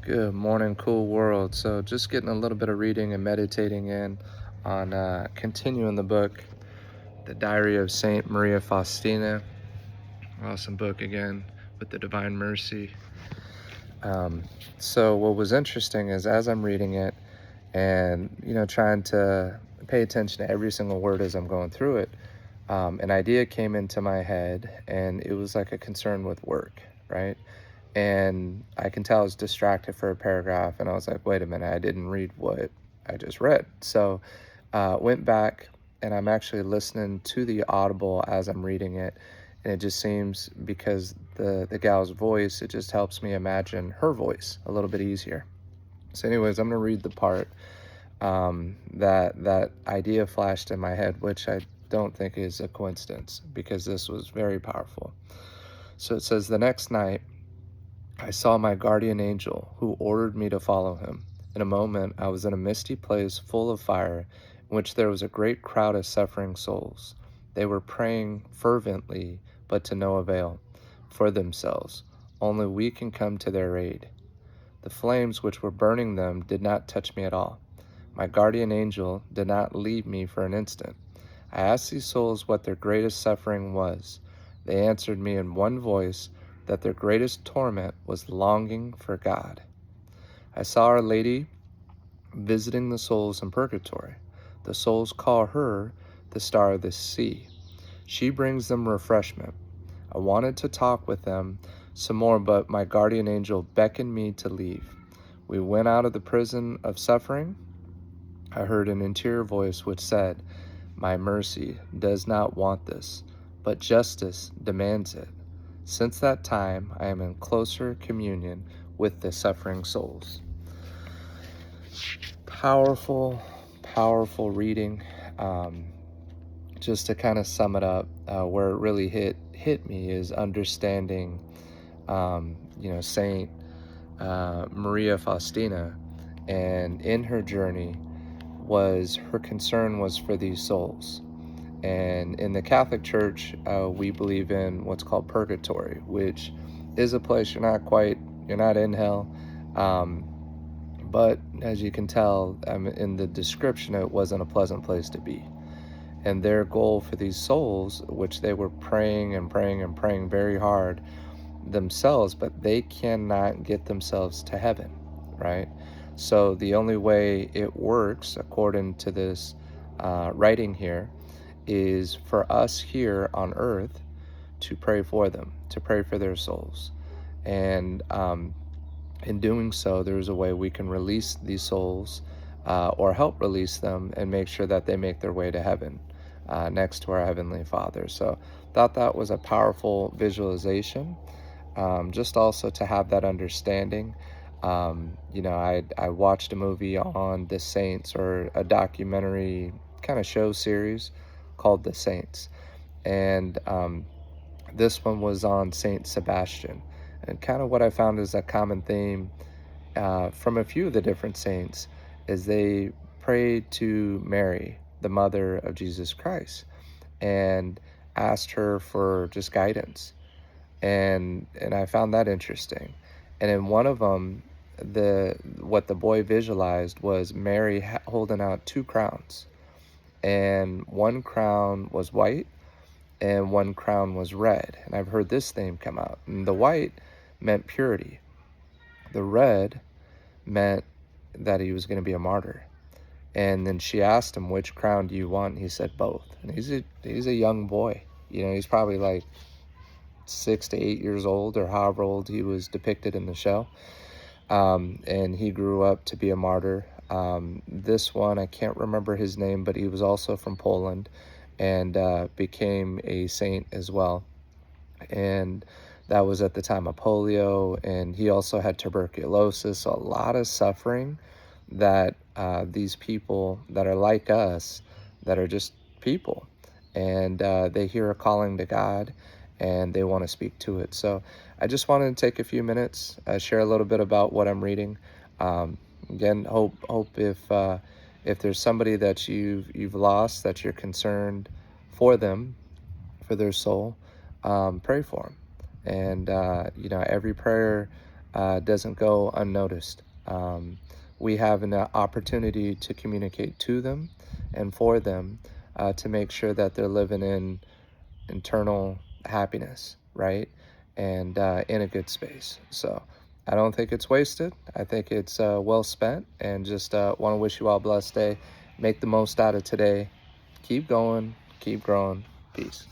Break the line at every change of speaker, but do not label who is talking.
Good morning, cool world. So, just getting a little bit of reading and meditating in on continuing the book, The Diary of Saint Maria Faustina. Awesome book again with the Divine Mercy. Um, so, what was interesting is as I'm reading it and, trying to pay attention to every single word as I'm going through it, an idea came into my head and it was like a concern with work, right? And I can tell I was distracted for a paragraph, and I was like, wait a minute, I didn't read what I just read. So went back, and I'm actually listening to the audible as I'm reading it, and it just seems, because the gal's voice, it just helps me imagine her voice a little bit easier. So anyways, I'm going to read the part that idea flashed in my head, which I don't think is a coincidence, because this was very powerful. So it says, the next night, I saw my guardian angel, who ordered me to follow him. In a moment, I was in a misty place full of fire, in which there was a great crowd of suffering souls. They were praying fervently, but to no avail, for themselves. Only we can come to their aid. The flames which were burning them did not touch me at all. My guardian angel did not leave me for an instant. I asked these souls what their greatest suffering was. They answered me in one voice that their greatest torment was longing for God. I saw Our Lady visiting the souls in purgatory. The souls call her the star of the sea. She brings them refreshment. I wanted to talk with them some more, but my guardian angel beckoned me to leave. We went out of the prison of suffering. I heard an interior voice which said, "My mercy does not want this, but justice demands it." Since that time, I am in closer communion with the suffering souls. Powerful, powerful reading. Just to kind of sum it up, where it really hit me is understanding, Saint Maria Faustina, and in her journey, her concern was for these souls. And in the Catholic Church, we believe in what's called purgatory, which is a place you're not in hell. But as you can tell, in the description, it wasn't a pleasant place to be. And their goal for these souls, which they were praying and praying and praying very hard themselves, but they cannot get themselves to heaven, right? So the only way it works, according to this writing here, is for us here on earth to pray for them, to pray for their souls. And in doing so, there's a way we can release these souls, or help release them, and make sure that they make their way to heaven, next to our Heavenly Father. So thought that was a powerful visualization, just also to have that understanding. I watched a movie on the saints, or a documentary kind of show series called The Saints. And this one was on Saint Sebastian. And kind of what I found is a common theme from a few of the different saints is they prayed to Mary, the mother of Jesus Christ, and asked her for just guidance. And I found that interesting. And in one of them, what the boy visualized was Mary holding out two crowns, and one crown was white and one crown was red. And I've heard this theme come out. And the white meant purity. The red meant that he was going to be a martyr. And then she asked him, which crown do you want? And he said both. And he's a young boy. He's probably like 6 to 8 years old, or however old he was depicted in the show. And he grew up to be a martyr. This one, I can't remember his name, but he was also from Poland, and became a saint as well. And that was at the time of polio, and he also had tuberculosis. So a lot of suffering that these people that are like us, that are just people, and they hear a calling to God, and they want to speak to it. So I just wanted to take a few minutes, share a little bit about what I'm reading. Again, hope if there's somebody that you've lost, that you're concerned for them, for their soul, pray for them. And every prayer doesn't go unnoticed. We have an opportunity to communicate to them and for them, to make sure that they're living in internal happiness, right? And in a good space. So I don't think it's wasted. I think it's well spent. And just want to wish you all a blessed day. Make the most out of today. Keep going, keep growing. Peace.